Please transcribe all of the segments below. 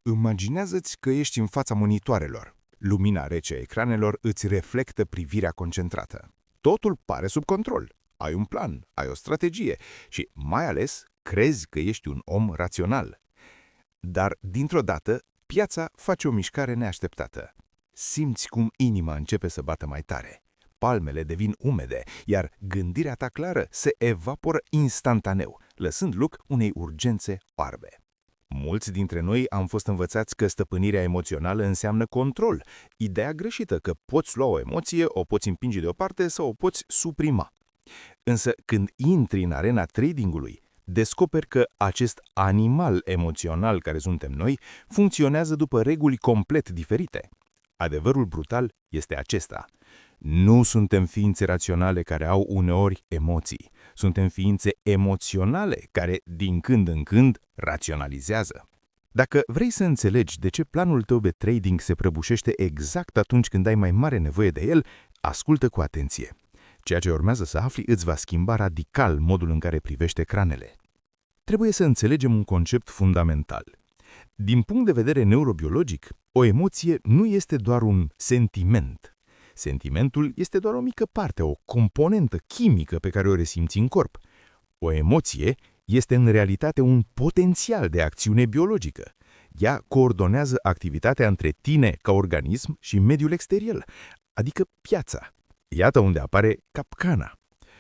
Imaginează-ți că ești în fața monitoarelor. Lumina rece a ecranelor îți reflectă privirea concentrată. Totul pare sub control. Ai un plan, ai o strategie și, mai ales, crezi că ești un om rațional. Dar, dintr-o dată, piața face o mișcare neașteptată. Simți cum inima începe să bată mai tare. Palmele devin umede, iar gândirea ta clară se evaporă instantaneu, lăsând loc unei urgențe oarbe. Mulți dintre noi am fost învățați că stăpânirea emoțională înseamnă control, ideea greșită că poți lua o emoție, o poți împinge deoparte sau o poți suprima. Însă când intri în arena tradingului, descoperi că acest animal emoțional care suntem noi funcționează după reguli complet diferite. Adevărul brutal este acesta. Nu suntem ființe raționale care au uneori emoții. Suntem ființe emoționale care, din când în când, raționalizează. Dacă vrei să înțelegi de ce planul tău de trading se prăbușește exact atunci când ai mai mare nevoie de el, ascultă cu atenție. Ceea ce urmează să afli îți va schimba radical modul în care privești ecranele. Trebuie să înțelegem un concept fundamental. Din punct de vedere neurobiologic, o emoție nu este doar un sentiment. Sentimentul este doar o mică parte, o componentă chimică pe care o resimți în corp. O emoție este în realitate un potențial de acțiune biologică. Ea coordonează activitatea între tine ca organism și mediul exterior, adică piața. Iată unde apare capcana.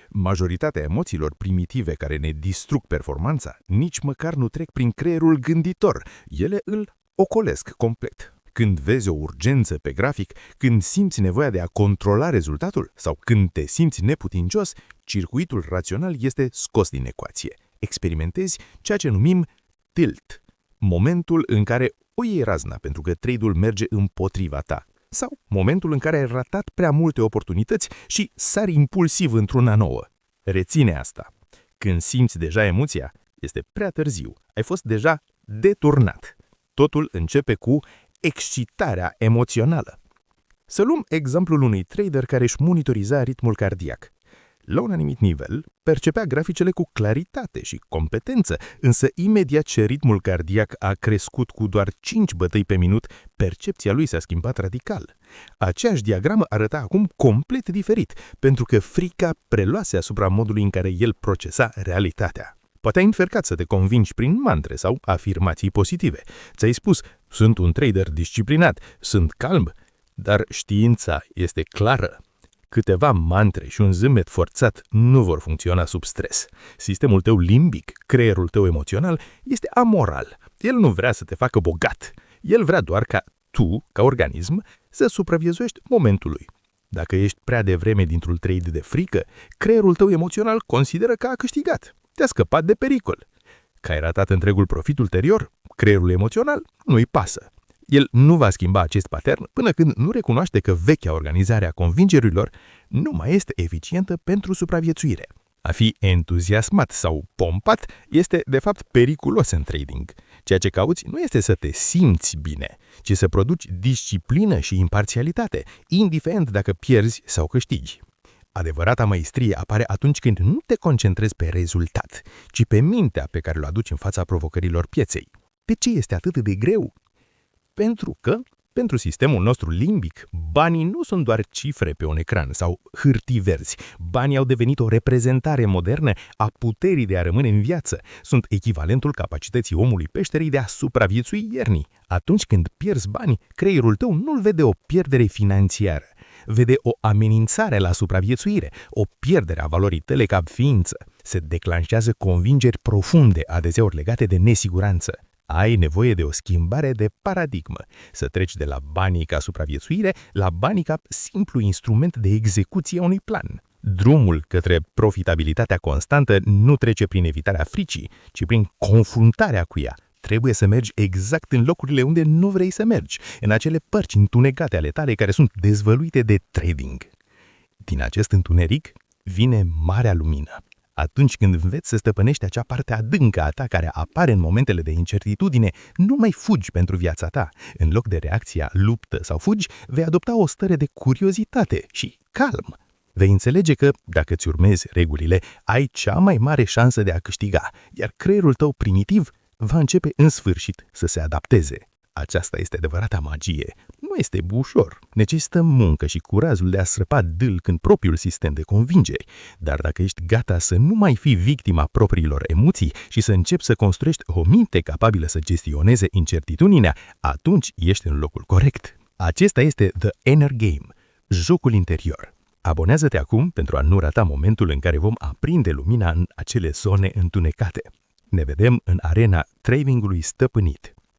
Majoritatea emoțiilor primitive care ne distrug performanța nici măcar nu trec prin creierul gânditor. Ele îl ocolesc complet. Când vezi o urgență pe grafic, când simți nevoia de a controla rezultatul sau când te simți neputincios, circuitul rațional este scos din ecuație. Experimentezi ceea ce numim tilt, momentul în care o iei razna pentru că trade-ul merge împotriva ta, sau momentul în care ai ratat prea multe oportunități și sari impulsiv într-una nouă. Reține asta. Când simți deja emoția, este prea târziu. Ai fost deja deturnat. Totul începe cu excitarea emoțională. Să luăm exemplul unui trader care își monitoriza ritmul cardiac. La un anumit nivel, percepea graficele cu claritate și competență, însă imediat ce ritmul cardiac a crescut cu doar 5 bătăi pe minut, percepția lui s-a schimbat radical. Aceeași diagramă arăta acum complet diferit, pentru că frica preluase asupra modului în care el procesa realitatea. Poate ai încercat să te convingi prin mantre sau afirmații pozitive. Ți-ai spus, sunt un trader disciplinat, sunt calm, dar știința este clară. Câteva mantre și un zâmbet forțat nu vor funcționa sub stres. Sistemul tău limbic, creierul tău emoțional, este amoral. El nu vrea să te facă bogat. El vrea doar ca tu, ca organism, să supraviețuiești momentului. Dacă ești prea devreme dintr-un trade de frică, creierul tău emoțional consideră că a câștigat. Te-a scăpat de pericol. Că ai ratat întregul profit ulterior, creierul emoțional nu-i pasă. El nu va schimba acest pattern până când nu recunoaște că vechea organizare a convingerilor nu mai este eficientă pentru supraviețuire. A fi entuziasmat sau pompat este, de fapt, periculos în trading. Ceea ce cauți nu este să te simți bine, ci să produci disciplină și imparțialitate, indiferent dacă pierzi sau câștigi. Adevărata maestrie apare atunci când nu te concentrezi pe rezultat, ci pe mintea pe care o aduci în fața provocărilor pieței. De ce este atât de greu? Pentru că, pentru sistemul nostru limbic, banii nu sunt doar cifre pe un ecran sau hârtii verzi. Banii au devenit o reprezentare modernă a puterii de a rămâne în viață. Sunt echivalentul capacității omului peșterei de a supraviețui iernii. Atunci când pierzi bani, creierul tău nu-l vede o pierdere financiară. Vede o amenințare la supraviețuire, o pierdere a valorii tale ca ființă. Se declanșează convingeri profunde, adeseori legate de nesiguranță. Ai nevoie de o schimbare de paradigmă, să treci de la banii ca supraviețuire la banii ca simplu instrument de execuție a unui plan. Drumul către profitabilitatea constantă nu trece prin evitarea fricii, ci prin confruntarea cu ea. Trebuie să mergi exact în locurile unde nu vrei să mergi, în acele părți întunecate ale tale care sunt dezvăluite de trading. Din acest întuneric vine marea lumină. Atunci când înveți să stăpânești acea parte adâncă a ta care apare în momentele de incertitudine, nu mai fugi pentru viața ta. În loc de reacția luptă sau fugi, vei adopta o stare de curiozitate și calm. Vei înțelege că, dacă îți urmezi regulile, ai cea mai mare șansă de a câștiga, iar creierul tău primitiv va începe în sfârșit să se adapteze. Aceasta este adevărata magie. Nu este ușor. Necesită muncă și curajul de a srăpa dâlc în propriul sistem de convingeri. Dar dacă ești gata să nu mai fii victima propriilor emoții și să începi să construiești o minte capabilă să gestioneze incertitudinea, atunci ești în locul corect. Acesta este The Inner Game, jocul interior. Abonează-te acum pentru a nu rata momentul în care vom aprinde lumina în acele zone întunecate. Ne vedem în arena tradingului stăpânit.